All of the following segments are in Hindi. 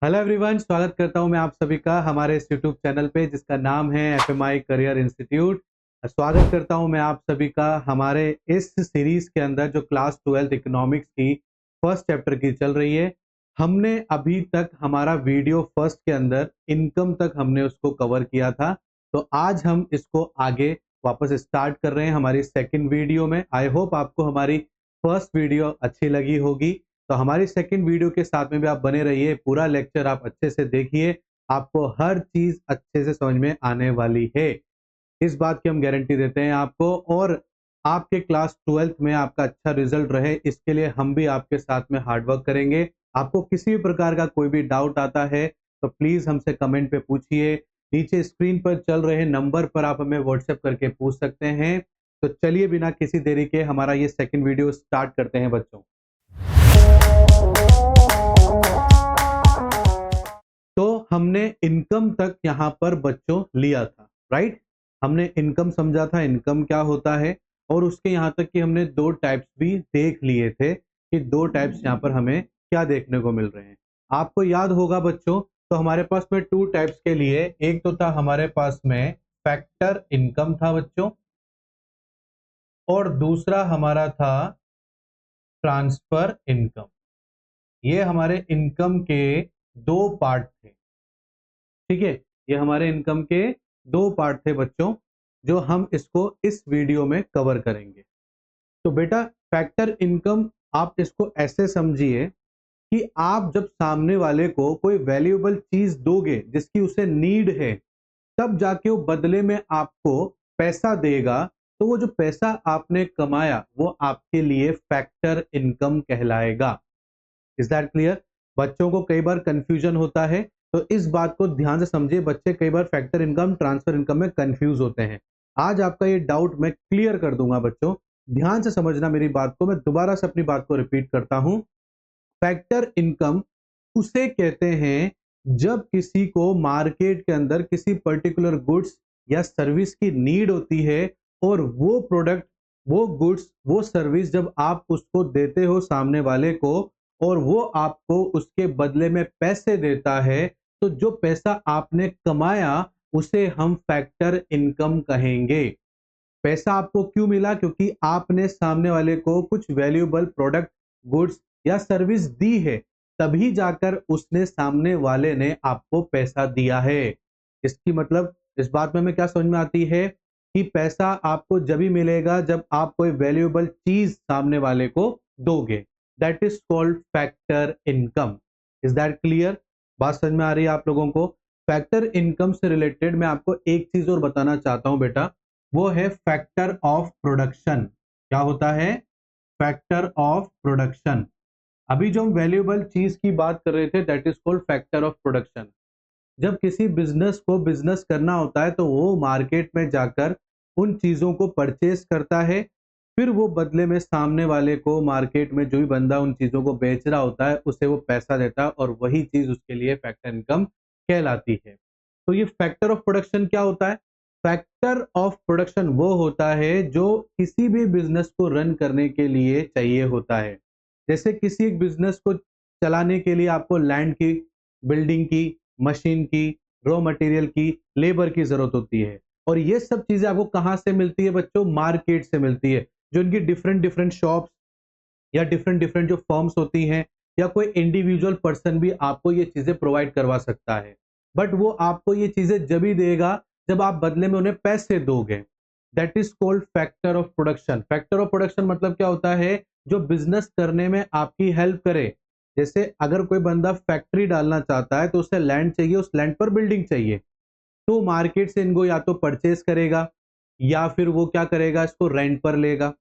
हेलो एवरीवन, स्वागत करता हूं मैं आप सभी का हमारे इस यूट्यूब चैनल पे जिसका नाम है एफएमआई करियर इंस्टीट्यूट। स्वागत करता हूं मैं आप सभी का हमारे इस सीरीज के अंदर जो क्लास 12 इकोनॉमिक्स की फर्स्ट चैप्टर की चल रही है। हमने अभी तक हमारा वीडियो फर्स्ट के अंदर इनकम तक हमने उसको कवर किया था, तो आज हम इसको आगे वापस स्टार्ट कर रहे हैं हमारी सेकेंड वीडियो में। आई होप आपको हमारी फर्स्ट वीडियो अच्छी लगी होगी, तो हमारी सेकंड वीडियो के साथ में भी आप बने रहिए। पूरा लेक्चर आप अच्छे से देखिए, आपको हर चीज अच्छे से समझ में आने वाली है, इस बात की हम गारंटी देते हैं आपको। और आपके क्लास 12th में आपका अच्छा रिजल्ट रहे, इसके लिए हम भी आपके साथ में हार्डवर्क करेंगे। आपको किसी भी प्रकार का कोई भी डाउट आता है तो प्लीज हमसे कमेंट पे पूछिए। नीचे स्क्रीन पर चल रहे नंबर पर आप हमें व्हाट्सएप करके पूछ सकते हैं। तो चलिए बिना किसी देरी के हमारा ये सेकंड वीडियो स्टार्ट करते हैं बच्चों। तो हमने इनकम तक यहाँ पर बच्चों लिया था, राइट। हमने इनकम समझा था, इनकम क्या होता है, और उसके यहाँ तक कि हमने दो टाइप्स भी देख लिए थे कि दो टाइप्स यहाँ पर हमें क्या देखने को मिल रहे हैं। आपको याद होगा बच्चों, तो हमारे पास में टू टाइप्स के लिए, एक तो था हमारे पास में फैक्टर इनकम था बच्चों, और दूसरा हमारा था ट्रांसफर इनकम। ये हमारे इनकम के दो पार्ट थे, ठीक है। ये हमारे इनकम के दो पार्ट थे बच्चों, जो हम इसको इस वीडियो में कवर करेंगे। तो बेटा फैक्टर इनकम आप इसको ऐसे समझिए कि आप जब सामने वाले को कोई वैल्यूएबल चीज दोगे जिसकी उसे नीड है, तब जाके वो बदले में आपको पैसा देगा, तो वो जो पैसा आपने कमाया वो आपके लिए फैक्टर इनकम कहलाएगा। Is that clear? बच्चों को कई बार कंफ्यूजन होता है, तो इस बात को ध्यान से समझिए। बच्चे कई बार फैक्टर इनकम ट्रांसफर इनकम में कंफ्यूज होते हैं। आज आपका ये डाउट मैं क्लियर कर दूंगा बच्चों, ध्यान से समझना मेरी बात को। मैं दोबारा से अपनी बात को रिपीट करता हूं। फैक्टर इनकम उसे कहते हैं जब किसी को मार्केट के अंदर किसी पर्टिकुलर गुड्स या सर्विस की नीड होती है, और वो प्रोडक्ट, वो गुड्स, वो सर्विस जब आप उसको देते हो सामने वाले को, और वो आपको उसके बदले में पैसे देता है, तो जो पैसा आपने कमाया उसे हम फैक्टर इनकम कहेंगे। पैसा आपको क्यों मिला? क्योंकि आपने सामने वाले को कुछ वैल्यूएबल प्रोडक्ट, गुड्स या सर्विस दी है, तभी जाकर उसने, सामने वाले ने आपको पैसा दिया है। इसकी मतलब इस बात में हमें क्या समझ में आती है कि पैसा आपको जब भी मिलेगा जब आप कोई वैल्यूएबल चीज सामने वाले को दोगे। That is called factor income. Is that clear? बात समझ में आ रही है आप लोगों को? फैक्टर इनकम से रिलेटेड मैं आपको एक चीज और बताना चाहता हूं बेटा, वो है फैक्टर ऑफ प्रोडक्शन। क्या होता है? Factor of production. अभी जो हम वैल्यूएबल चीज की बात कर रहे थे, that is called factor of production. जब किसी बिजनेस को बिजनेस करना होता है तो वो मार्केट में जाकर उन चीजों को परचेस करता है, फिर वो बदले में सामने वाले को, मार्केट में जो भी बंदा उन चीजों को बेच रहा होता है, उसे वो पैसा देता है, और वही चीज उसके लिए फैक्टर इनकम कहलाती है। तो ये फैक्टर ऑफ प्रोडक्शन क्या होता है? फैक्टर ऑफ प्रोडक्शन वो होता है जो किसी भी बिजनेस को रन करने के लिए चाहिए होता है। जैसे किसी एक बिजनेस को चलाने के लिए आपको लैंड की, बिल्डिंग की, मशीन की, रॉ मटेरियल की, लेबर की जरूरत होती है। और ये सब चीजें आपको कहां से मिलती है बच्चों? मार्केट से मिलती है। जो इनकी डिफरेंट डिफरेंट शॉप्स या डिफरेंट डिफरेंट जो फर्म्स होती हैं, या कोई इंडिविजुअल पर्सन भी आपको ये चीजें प्रोवाइड करवा सकता है। बट वो आपको ये चीजें जब ही देगा जब आप बदले में उन्हें पैसे दोगे। That is called factor of production. Factor of production मतलब क्या होता है? जो बिजनेस करने में आपकी हेल्प करे। जैसे अगर कोई बंदा फैक्ट्री डालना चाहता है तो उसे लैंड चाहिए, उस लैंड पर बिल्डिंग चाहिए, तो मार्केट से इनको या तो परचेस करेगा, या फिर वो क्या करेगा, इसको रेंट पर लेगा,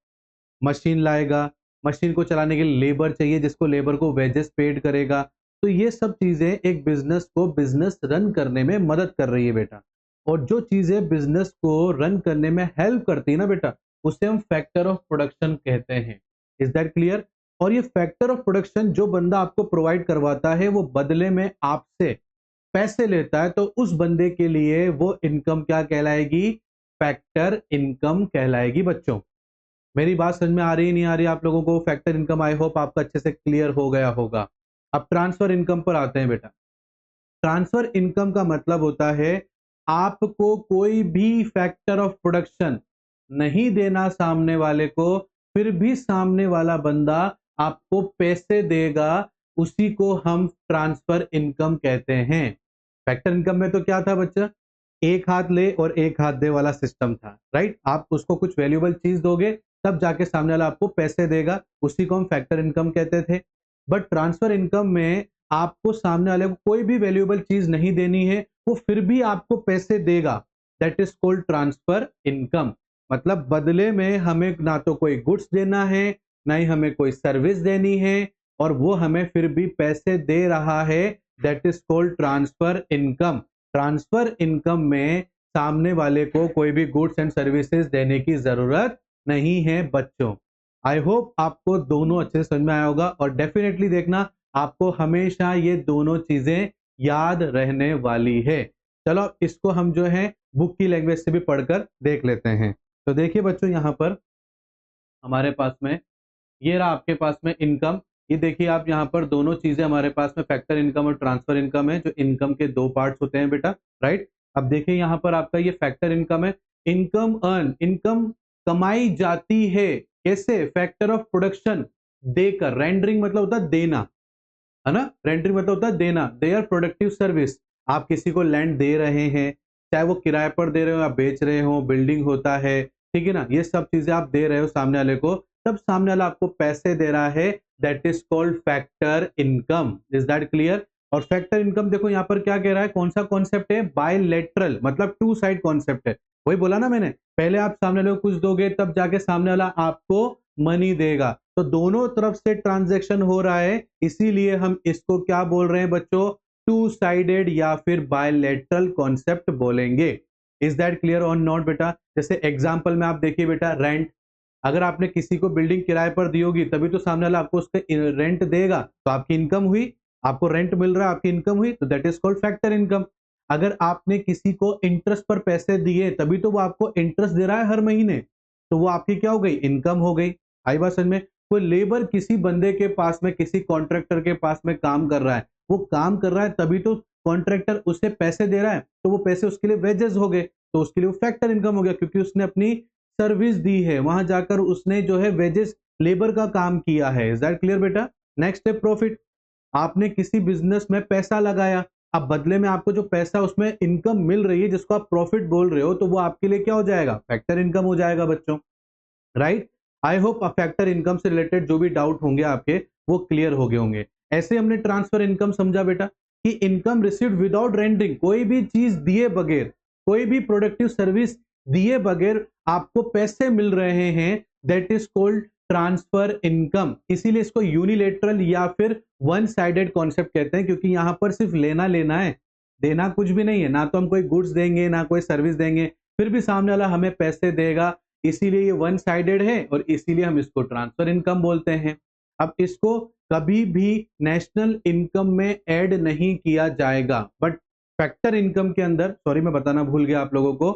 मशीन लाएगा, मशीन को चलाने के लिए लेबर चाहिए, जिसको लेबर को वेजेस पेड करेगा। तो ये सब चीजें एक बिजनेस को बिजनेस रन करने में मदद कर रही है बेटा। और जो चीजें बिजनेस को रन करने में हेल्प करती है ना बेटा, उसे हम फैक्टर ऑफ प्रोडक्शन कहते हैं। Is that clear? और ये फैक्टर ऑफ प्रोडक्शन जो बंदा आपको प्रोवाइड करवाता है, वो बदले में आपसे पैसे लेता है, तो उस बंदे के लिए वो इनकम क्या कहलाएगी? फैक्टर इनकम कहलाएगी बच्चों। मेरी बात समझ में आ रही नहीं आ रही आप लोगों को? फैक्टर इनकम आई होप आपका अच्छे से क्लियर हो गया होगा। अब ट्रांसफर इनकम पर आते हैं बेटा। ट्रांसफर इनकम का मतलब होता है आपको कोई भी फैक्टर ऑफ प्रोडक्शन नहीं देना सामने वाले को, फिर भी सामने वाला बंदा आपको पैसे देगा, उसी को हम ट्रांसफर इनकम कहते हैं। फैक्टर इनकम में तो क्या था बच्चा, एक हाथ ले और एक हाथ दे वाला सिस्टम था, राइट। आप उसको कुछ वैल्यूएबल चीज दोगे तब जाके सामने वाला आपको पैसे देगा, उसी को हम फैक्टर इनकम कहते थे। बट ट्रांसफर इनकम में आपको सामने वाले को कोई भी वैल्यूएबल चीज नहीं देनी है, वो फिर भी आपको पैसे देगा, that is called transfer income. मतलब बदले में हमें ना तो कोई गुड्स देना है, ना ही हमें कोई सर्विस देनी है, और वो हमें फिर भी पैसे दे रहा है, that is called transfer income. Transfer income में सामने वाले को कोई भी गुड्स एंड सर्विसेज देने की जरूरत नहीं है बच्चों। आई होप आपको दोनों अच्छे से समझ में आया होगा, और डेफिनेटली देखना आपको हमेशा ये दोनों चीजें याद रहने वाली है। चलो इसको हम जो है बुक की लैंग्वेज से भी पढ़कर देख लेते हैं। तो देखिए बच्चों, यहाँ पर हमारे पास में ये रहा आपके पास में इनकम। ये देखिए आप यहाँ पर दोनों चीजें हमारे पास में फैक्टर इनकम और ट्रांसफर इनकम है, जो इनकम के दो पार्ट्स होते हैं बेटा, राइट। अब देखिए यहाँ पर आपका ये फैक्टर इनकम है। इनकम अर्न, इनकम कमाई जाती है कैसे, फैक्टर ऑफ प्रोडक्शन देकर। रेंडरिंग मतलब होता है देना, है ना। रेंटरिंग मतलब होता है देना, देयर प्रोडक्टिव सर्विस। आप किसी को लैंड दे रहे हैं, चाहे वो किराए पर दे रहे हो या बेच रहे हो, बिल्डिंग होता है, ठीक है ना, ये सब चीजें आप दे रहे हो सामने वाले को, तब सामने वाला आपको पैसे दे रहा है, that is called factor income. Is that clear. और फैक्टर इनकम देखो यहाँ पर क्या कह रहा है, कौन सा कॉन्सेप्ट है, बायलैटरल, मतलब टू साइड कॉन्सेप्ट है। वही बोला ना मैंने, पहले आप सामने वाले को कुछ दोगे तब जाके सामने वाला आपको मनी देगा, तो दोनों तरफ से ट्रांजैक्शन हो रहा है, इसीलिए हम इसको क्या बोल रहे हैं बच्चों, टू साइडेड या फिर बायलैटरल कॉन्सेप्ट बोलेंगे। इज दैट क्लियर और नॉट बेटा। जैसे एग्जांपल में आप देखिए बेटा, रेंट, अगर आपने किसी को बिल्डिंग किराए पर दी होगी तभी तो सामने वाला आपको उसका रेंट देगा, तो आपकी इनकम हुई, आपको रेंट मिल रहा है, आपकी इनकम हुई, तो that is called factor income. अगर आपने किसी को इंटरेस्ट पर पैसे दिए तभी तो वो आपको इंटरेस्ट दे रहा है हर महीने, तो वो आपकी क्या हो गई, इनकम हो गई। आई बात समझ में। कोई लेबर किसी बंदे के पास में, किसी कॉन्ट्रैक्टर के पास में काम कर रहा है, वो काम कर रहा है तभी तो कॉन्ट्रैक्टर उसे पैसे दे रहा है, तो वो पैसे उसके लिए वेजेस हो गए, तो उसके लिए वो फैक्टर इनकम हो गया, क्योंकि उसने अपनी सर्विस दी है, वहां जाकर उसने जो है वेजेस, लेबर का काम किया है। इज दैट क्लियर बेटा। नेक्स्ट है प्रॉफिट। आपने किसी बिजनेस में पैसा लगाया, अब बदले में आपको जो पैसा उसमें इनकम मिल रही है, जिसको आप प्रॉफिट बोल रहे हो, तो वो आपके लिए क्या हो जाएगा, फैक्टर इनकम हो जाएगा बच्चों, right. I hope factor income से रिलेटेड जो भी डाउट होंगे आपके वो क्लियर हो गए होंगे। ऐसे हमने ट्रांसफर इनकम समझा बेटा कि इनकम रिसीव्ड विदाउट रेंडरिंग, कोई भी चीज दिए बगैर, कोई भी प्रोडक्टिव सर्विस दिए बगैर आपको पैसे मिल रहे हैं, that is called transfer income. इसीलिए इसको यूनिलेटरल या फिर वन साइडेड कॉन्सेप्ट कहते हैं, क्योंकि यहां पर सिर्फ लेना लेना है, देना कुछ भी नहीं है, ना तो हम कोई गुड्स देंगे ना कोई सर्विस देंगे, फिर भी सामने वाला हमें पैसे देगा, इसीलिए ये वन साइडेड है और इसीलिए हम इसको ट्रांसफर इनकम बोलते हैं। अब इसको कभी भी नेशनल इनकम में ऐड नहीं किया जाएगा, बट फैक्टर इनकम के अंदर, सॉरी मैं बताना भूल गया आप लोगों को,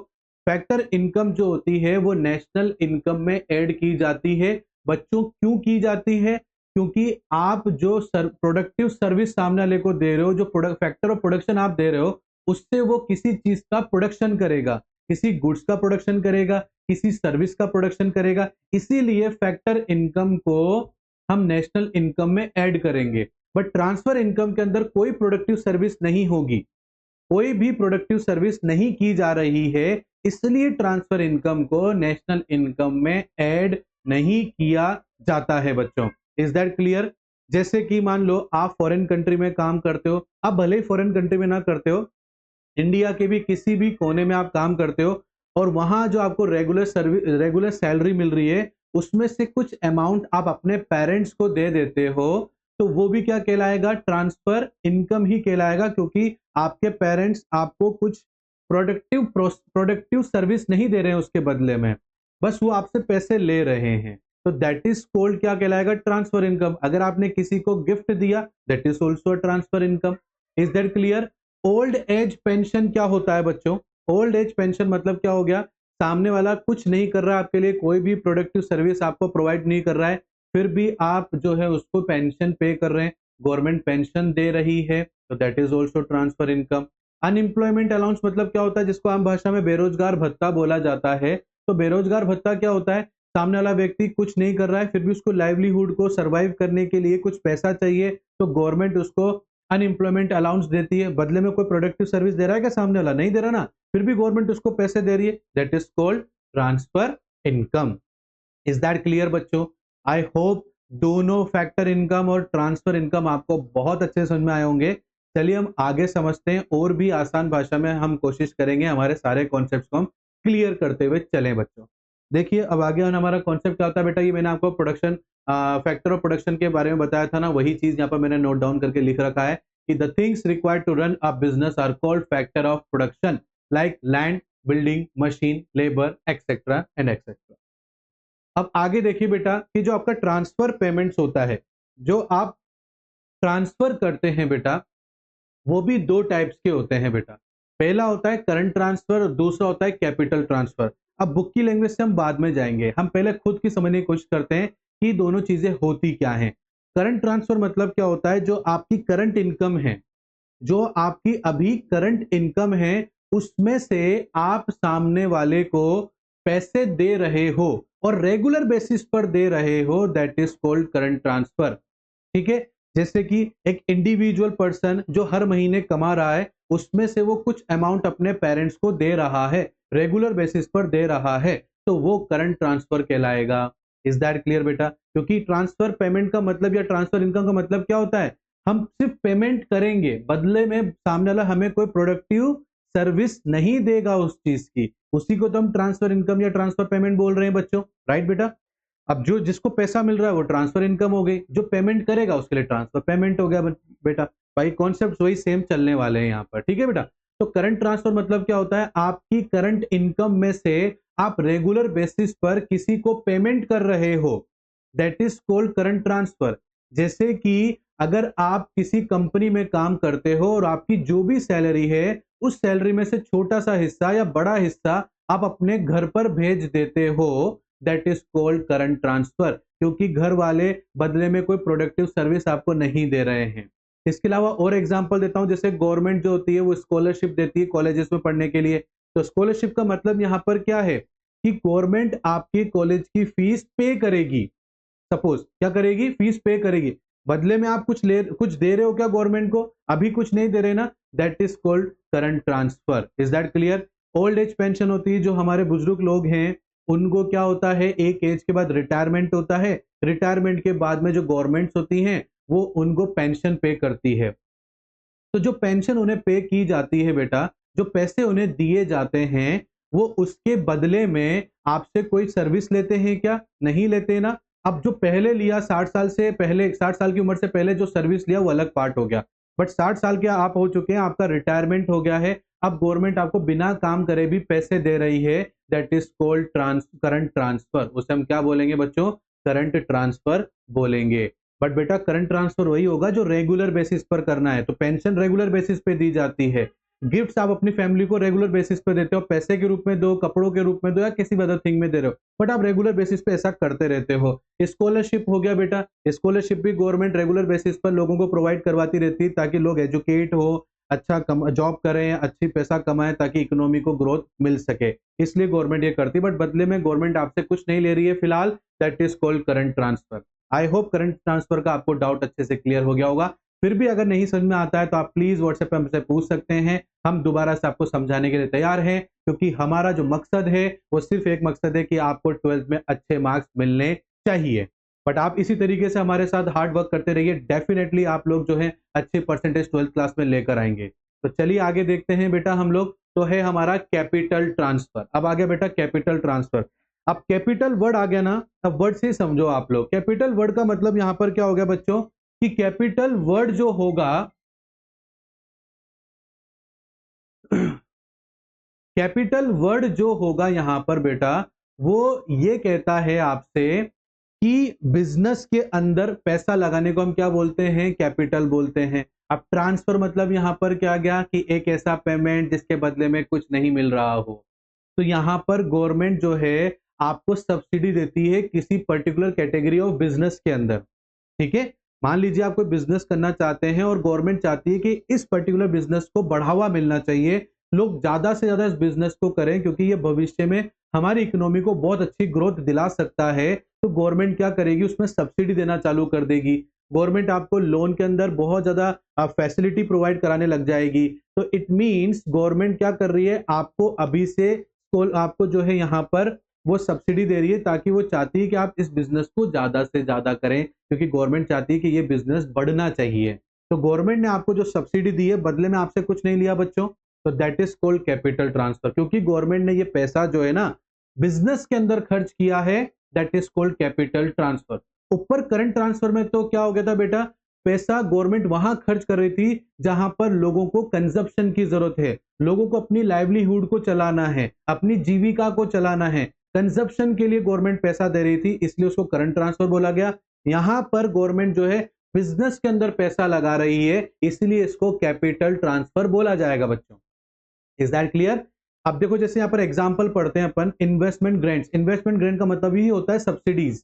फैक्टर इनकम जो होती है वो नेशनल इनकम में ऐड की जाती है। बच्चों क्यों की जाती है, क्योंकि आप जो प्रोडक्टिव सर्विस सामने वाले को दे रहे हो, जो प्रोडक्ट फैक्टर ऑफ प्रोडक्शन आप दे रहे हो, उससे वो किसी चीज का प्रोडक्शन करेगा, किसी गुड्स का प्रोडक्शन करेगा, किसी सर्विस का प्रोडक्शन करेगा, इसीलिए फैक्टर इनकम को हम नेशनल इनकम में ऐड करेंगे। बट ट्रांसफर इनकम के अंदर कोई प्रोडक्टिव सर्विस नहीं होगी, कोई भी प्रोडक्टिव सर्विस नहीं की जा रही है, इसलिए ट्रांसफर इनकम को नेशनल इनकम में ऐड नहीं किया जाता है बच्चों। Is that clear. जैसे कि मान लो आप फॉरेन कंट्री में काम करते हो, आप भले ही फॉरेन कंट्री में ना करते हो, इंडिया के भी किसी भी कोने में आप काम करते हो, और वहां जो आपको रेगुलर सैलरी मिल रही है, उसमें से कुछ अमाउंट आप अपने पेरेंट्स को दे देते हो, तो वो भी क्या कहलाएगा, ट्रांसफर इनकम ही कहलाएगा, क्योंकि आपके पेरेंट्स आपको कुछ प्रोडक्टिव सर्विस नहीं दे रहे हैं उसके बदले में, बस वो आपसे पैसे ले रहे हैं, तो दैट इज कॉल्ड क्या कहलाएगा, ट्रांसफर इनकम। अगर आपने किसी को गिफ्ट दिया, that is also transfer income. Is that clear. Old age pension क्या होता है बच्चों, ओल्ड एज पेंशन मतलब क्या हो गया, सामने वाला कुछ नहीं कर रहा है आपके लिए, कोई भी प्रोडक्टिव सर्विस आपको प्रोवाइड नहीं कर रहा है, फिर भी आप जो है उसको पेंशन पे कर रहे हैं, गवर्नमेंट पेंशन दे रही है, तो that is also transfer income. Unemployment allowance मतलब क्या होता है, जिसको आम भाषा में बेरोजगार भत्ता बोला जाता है। तो बेरोजगार भत्ता क्या होता है, सामने वाला व्यक्ति कुछ नहीं कर रहा है, फिर भी उसको लाइवलीहुड को सर्वाइव करने के लिए कुछ पैसा चाहिए, तो गवर्नमेंट उसको अनएम्प्लॉयमेंट अलाउंस देती है। बदले में कोई प्रोडक्टिव सर्विस दे रहा है क्या सामने वाला, नहीं दे रहा ना, फिर भी गवर्नमेंट उसको पैसे दे रही है, that is called transfer income. Is that clear बच्चों? आई होप दोनों फैक्टर इनकम और ट्रांसफर इनकम आपको बहुत अच्छे समझ में आए होंगे। चलिए हम आगे समझते हैं, और भी आसान भाषा में हम कोशिश करेंगे हमारे सारे कॉन्सेप्ट्स को हम क्लियर करते हुए चलें बच्चों। देखिए अब आगे हमारा कॉन्सेप्ट क्या होता है बेटा, ये मैंने आपको प्रोडक्शन फैक्टर ऑफ प्रोडक्शन के बारे में बताया था ना, वही चीज यहाँ पर मैंने नोट डाउन करके लिख रखा है कि the things required to run a business are called factor of production, like land, building, machine, labour, etcetera and etcetera. अब आगे देखिए बेटा कि जो आपका ट्रांसफर पेमेंट्स होता है, जो आप ट्रांसफर करते हैं बेटा, वो भी दो टाइप्स के होते हैं बेटा। पहला होता है करंट ट्रांसफर और दूसरा होता है कैपिटल ट्रांसफर। अब बुक की लैंग्वेज से हम बाद में जाएंगे, हम पहले खुद की समझने की कोशिश करते हैं कि दोनों चीजें होती क्या हैं। करंट ट्रांसफर मतलब क्या होता है, जो आपकी करंट इनकम है, जो आपकी अभी करंट इनकम है, उसमें से आप सामने वाले को पैसे दे रहे हो और रेगुलर बेसिस पर दे रहे हो, that is called current transfer. ठीक है, जैसे कि एक इंडिविजुअल पर्सन जो हर महीने कमा रहा है, उसमें से वो कुछ अमाउंट अपने पेरेंट्स को दे रहा है, रेगुलर बेसिस पर दे रहा है, तो वो करंट ट्रांसफर कहलाएगा। इज दैट क्लियर बेटा? क्योंकि ट्रांसफर पेमेंट का मतलब या ट्रांसफर इनकम का मतलब क्या होता है, हम सिर्फ पेमेंट करेंगे, बदले में सामने वाला हमें कोई प्रोडक्टिव सर्विस नहीं देगा उस चीज की, उसी को तो हम ट्रांसफर इनकम या ट्रांसफर पेमेंट बोल रहे हैं बच्चों, राइट बेटा? अब जो जिसको पैसा मिल रहा है वो ट्रांसफर इनकम हो गई, जो पेमेंट करेगा उसके लिए ट्रांसफर पेमेंट हो गया बेटा। भाई कॉन्सेप्ट वही सेम चलने वाले हैं यहाँ पर, ठीक है बेटा? तो करंट ट्रांसफर मतलब क्या होता है, आपकी करंट इनकम में से आप रेगुलर बेसिस पर किसी को पेमेंट कर रहे हो, that is called current transfer. जैसे कि अगर आप किसी कंपनी में काम करते हो और आपकी जो भी सैलरी है, उस सैलरी में से छोटा सा हिस्सा या बड़ा हिस्सा आप अपने घर पर भेज देते हो, that is called current transfer, क्योंकि घर वाले बदले में कोई प्रोडक्टिव सर्विस आपको नहीं दे रहे हैं। इसके अलावा और एग्जांपल देता हूं, जैसे गवर्नमेंट जो होती है वो स्कॉलरशिप देती है कॉलेजेस में पढ़ने के लिए, तो स्कॉलरशिप का मतलब यहां पर क्या है कि गवर्नमेंट आपके कॉलेज की फीस पे करेगी। सपोज क्या करेगी, फीस पे करेगी, बदले में आप कुछ दे रहे हो क्या गवर्नमेंट को, अभी कुछ नहीं दे रहे ना, that is called current transfer. Is that clear? Old age pension होती है, जो हमारे बुजुर्ग लोग हैं उनको क्या होता है, एक एज के बाद रिटायरमेंट होता है, रिटायरमेंट के बाद में जो गवर्नमेंट्स होती हैं वो उनको पेंशन पे करती है। तो जो पेंशन उन्हें पे की जाती है बेटा, जो पैसे उन्हें दिए जाते हैं, वो उसके बदले में आपसे कोई सर्विस लेते हैं क्या, नहीं लेते ना। अब जो पहले लिया 60 साल से पहले, 60 साल की उम्र से पहले जो सर्विस लिया वो अलग पार्ट हो गया, बट 60 साल के आप हो चुके हैं, आपका रिटायरमेंट हो गया है, अब गवर्नमेंट आपको बिना काम करे भी पैसे दे रही है, that is called current transfer. उसे हम क्या बोलेंगे बच्चों, करंट ट्रांसफर बोलेंगे। बट बेटा करंट ट्रांसफर वही होगा जो रेगुलर बेसिस पर करना है, तो पेंशन रेगुलर बेसिस पे दी जाती है, गिफ्ट्स आप अपनी फैमिली को रेगुलर बेसिस पे देते हो, पैसे के रूप में दो, कपड़ों के रूप में दो, या किसी भी अदर थिंग में दे रहे हो, बट आप रेगुलर बेसिस पे ऐसा करते रहते हो। स्कॉलरशिप हो गया बेटा, स्कॉलरशिप भी गवर्नमेंट रेगुलर बेसिस पर लोगों को प्रोवाइड करवाती रहती है, ताकि लोग एजुकेट हो, अच्छा जॉब करें, अच्छी पैसा कमाएं, ताकि इकोनॉमी को ग्रोथ मिल सके, इसलिए गवर्नमेंट ये करती है, बट बदले में गवर्नमेंट आपसे कुछ नहीं ले रही है फिलहाल, that is called current transfer. I hope current transfer का आपको डाउट अच्छे से क्लियर हो गया होगा। फिर भी अगर नहीं समझ में आता है तो आप प्लीज व्हाट्सएप पे हमसे पूछ सकते हैं, हम दोबारा से आपको समझाने के लिए तैयार हैं, क्योंकि हमारा जो मकसद है वो सिर्फ एक मकसद है कि आपको 12th में अच्छे मार्क्स मिलने चाहिए। बट आप इसी तरीके से हमारे साथ हार्ड वर्क करते रहिए, डेफिनेटली आप लोग जो है अच्छे परसेंटेज 12th क्लास में लेकर आएंगे। तो चलिए आगे देखते हैं बेटा हम लोग, तो है हमारा कैपिटल ट्रांसफर। अब आ गया बेटा कैपिटल ट्रांसफर। अब कैपिटल वर्ड आ गया ना, अब वर्ड से समझो आप लोग, कैपिटल वर्ड का मतलब यहां पर क्या हो गया बच्चों, कि कैपिटल वर्ड जो होगा कैपिटल वर्ड जो होगा यहां पर बेटा, वो ये कहता है आपसे कि बिजनेस के अंदर पैसा लगाने को हम क्या बोलते हैं, कैपिटल बोलते हैं। अब ट्रांसफर मतलब यहां पर क्या गया कि एक ऐसा पेमेंट जिसके बदले में कुछ नहीं मिल रहा हो, तो यहां पर गवर्नमेंट जो है आपको सब्सिडी देती है किसी पर्टिकुलर कैटेगरी ऑफ बिजनेस के अंदर, ठीक है? मान लीजिए आप कोई बिजनेस करना चाहते हैं और गवर्नमेंट चाहती है कि इस पर्टिकुलर बिजनेस को बढ़ावा मिलना चाहिए, लोग ज्यादा से ज्यादा इस बिजनेस को करें क्योंकि ये भविष्य में हमारी इकोनॉमी को बहुत अच्छी ग्रोथ दिला सकता है। तो गवर्नमेंट क्या करेगी, उसमें सब्सिडी देना चालू कर देगी। गवर्नमेंट आपको लोन के अंदर बहुत ज्यादा फैसिलिटी प्रोवाइड कराने लग जाएगी। तो इट मींस गवर्नमेंट क्या कर रही है, आपको अभी से आपको जो है यहाँ पर वो सब्सिडी दे रही है, ताकि वो चाहती है कि आप इस बिजनेस को ज्यादा से ज्यादा करें, क्योंकि गवर्नमेंट चाहती है कि ये बिजनेस बढ़ना चाहिए। तो गवर्नमेंट ने आपको जो सब्सिडी दी है, बदले में आपसे कुछ नहीं लिया बच्चों, तो that is called capital transfer. क्योंकि गवर्नमेंट ने ये पैसा जो है ना बिजनेस के अंदर खर्च किया है, that is called capital transfer. ऊपर करंट ट्रांसफर में तो क्या हो गया था बेटा, पैसा गवर्नमेंट वहां खर्च कर रही थी जहां पर लोगों को कंजप्शन की जरूरत है, लोगों को अपनी लाइवलीहुड को चलाना है, अपनी जीविका को चलाना है, कंजप्शन के लिए गवर्नमेंट पैसा दे रही थी, इसलिए उसको करंट ट्रांसफर बोला गया। यहां पर गवर्नमेंट जो है बिजनेस के अंदर पैसा लगा रही है, इसलिए इसको कैपिटल ट्रांसफर बोला जाएगा बच्चों। Is that clear? अब देखो जैसे यहाँ पर एग्जांपल पढ़ते हैं अपन, इन्वेस्टमेंट ग्रांट्स। इन्वेस्टमेंट ग्रांट का मतलब ही होता है सब्सिडीज,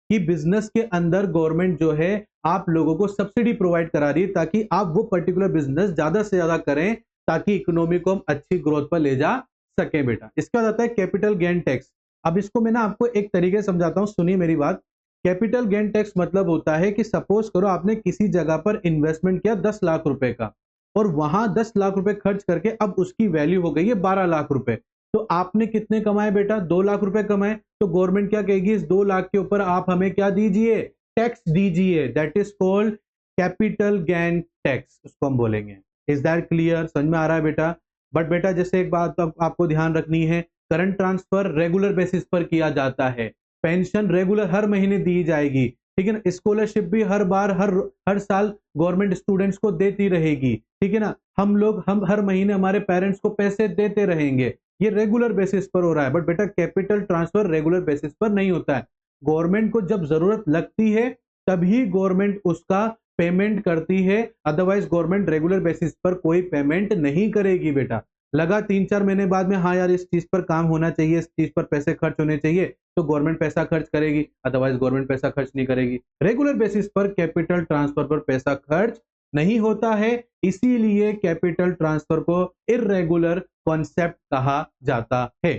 कि बिजनेस के अंदर गवर्नमेंट जो है आप लोगों को सब्सिडी प्रोवाइड करा रही है ताकि आप वो पर्टिकुलर बिजनेस ज्यादा से ज्यादा करें, ताकि इकोनॉमी को हम अच्छी ग्रोथ पर ले जा सके बेटा। इसके बाद आता है कैपिटल गेन टैक्स। अब इसको मैं ना आपको एक तरीके से समझाता हूं, सुनिए मेरी बात। कैपिटल गेन टैक्स मतलब होता है कि सपोज करो आपने किसी जगह पर इन्वेस्टमेंट किया 10 लाख रुपए का, और वहां 10 लाख रुपए खर्च करके अब उसकी वैल्यू हो गई है 12 लाख रुपए। तो आपने कितने कमाए बेटा, 2 लाख रुपए कमाए। तो गवर्नमेंट क्या कहेगी, इस 2 लाख के ऊपर आप हमें क्या दीजिए, टैक्स दीजिए। That is called capital gain tax, उसको हम बोलेंगे। Is that clear? समझ में आ रहा है बेटा? बट बेटा जैसे एक बात तो आपको ध्यान रखनी है, करंट ट्रांसफर रेगुलर बेसिस पर किया जाता है, पेंशन रेगुलर हर महीने दी जाएगी, ठीक है ना। स्कॉलरशिप भी हर बार हर साल गवर्नमेंट स्टूडेंट्स को देती रहेगी, ठीक है ना। हम हर महीने हमारे पेरेंट्स को पैसे देते रहेंगे, ये रेगुलर बेसिस पर हो रहा है। बट बेटा कैपिटल ट्रांसफर रेगुलर बेसिस पर नहीं होता है। गवर्नमेंट को जब जरूरत लगती है तभी गवर्नमेंट उसका पेमेंट करती है, अदरवाइज गवर्नमेंट रेगुलर बेसिस पर कोई पेमेंट नहीं करेगी बेटा। लगा 3-4 महीने बाद में, हाँ यार इस चीज पर काम होना चाहिए, इस चीज पर पैसे खर्च होने चाहिए, तो गवर्नमेंट पैसा खर्च करेगी, अदरवाइज गवर्नमेंट पैसा खर्च नहीं करेगी। रेगुलर बेसिस पर कैपिटल ट्रांसफर पर पैसा खर्च नहीं होता है, इसीलिए कैपिटल ट्रांसफर को इर्रेगुलर कॉन्सेप्ट कहा जाता है।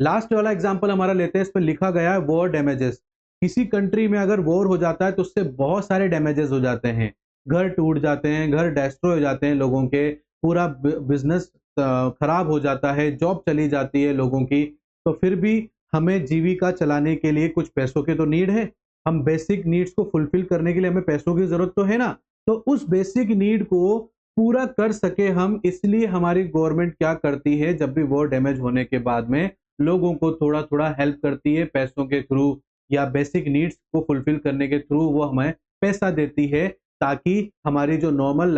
लास्ट वाला एग्जांपल हमारा लेते हैं, इस पर लिखा गया है वॉर डैमेजेस। किसी कंट्री में अगर वॉर हो जाता है तो उससे बहुत सारे डैमेजेस हो जाते हैं, घर टूट जाते हैं, घर डिस्ट्रॉय हो जाते हैं लोगों के, पूरा बिजनेस खराब हो जाता है, जॉब चली जाती है लोगों की। तो फिर भी हमें जीविका चलाने के लिए कुछ पैसों की तो नीड है, हम बेसिक नीड्स को फुलफिल करने के लिए हमें पैसों की जरूरत तो है ना। तो उस बेसिक नीड को पूरा कर सके हम, इसलिए हमारी गवर्नमेंट क्या करती है, जब भी वॉर डैमेज होने के बाद में लोगों को थोड़ा थोड़ा हेल्प करती है पैसों के थ्रू, या बेसिक नीड्स को फुलफिल करने के थ्रू वो हमें पैसा देती है, ताकि हमारी जो नॉर्मल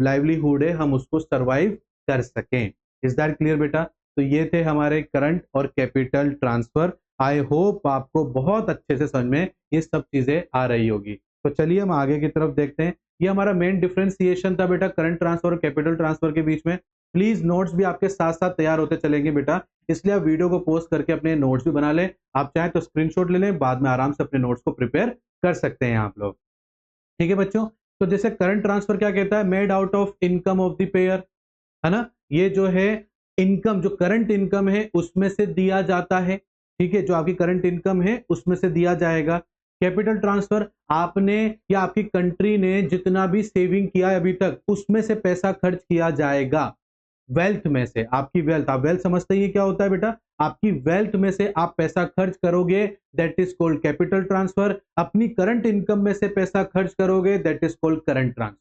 लाइवलीहुड है हम उसको सरवाइव कर सकें। इज दैट क्लियर बेटा? तो ये थे हमारे करंट और कैपिटल ट्रांसफर। आई होप आपको बहुत अच्छे से समझ में ये सब चीजें आ रही होगी। तो चलिए हम आगे की तरफ देखते हैं। ये हमारा मेन डिफरेंशिएशन था बेटा करंट ट्रांसफर और कैपिटल ट्रांसफर के बीच में। प्लीज नोट्स भी आपके साथ साथ तैयार होते चलेंगे बेटा, इसलिए आप वीडियो को पॉज करके अपने नोट्स भी बना लें। आप चाहें तो स्क्रीनशॉट ले लें, बाद में आराम से अपने नोट्स को प्रिपेयर कर सकते हैं आप लोग, ठीक है बच्चों। तो जैसे करंट ट्रांसफर क्या कहता है, made out of income of the pair, है ना। ये जो है इनकम, जो करंट इनकम है उसमें से दिया जाता है, ठीक है, जो आपकी करंट इनकम है उसमें से दिया जाएगा। कैपिटल ट्रांसफर आपने या आपकी कंट्री ने जितना भी सेविंग किया है अभी तक, उसमें से पैसा खर्च किया जाएगा। वेल्थ में से, आपकी वेल्थ, आप वेल्थ समझते ही क्या होता है बेटा, आपकी वेल्थ में से आप पैसा खर्च करोगे, that is called capital transfer. अपनी करंट इनकम में से पैसा खर्च करोगे, that is called current transfer.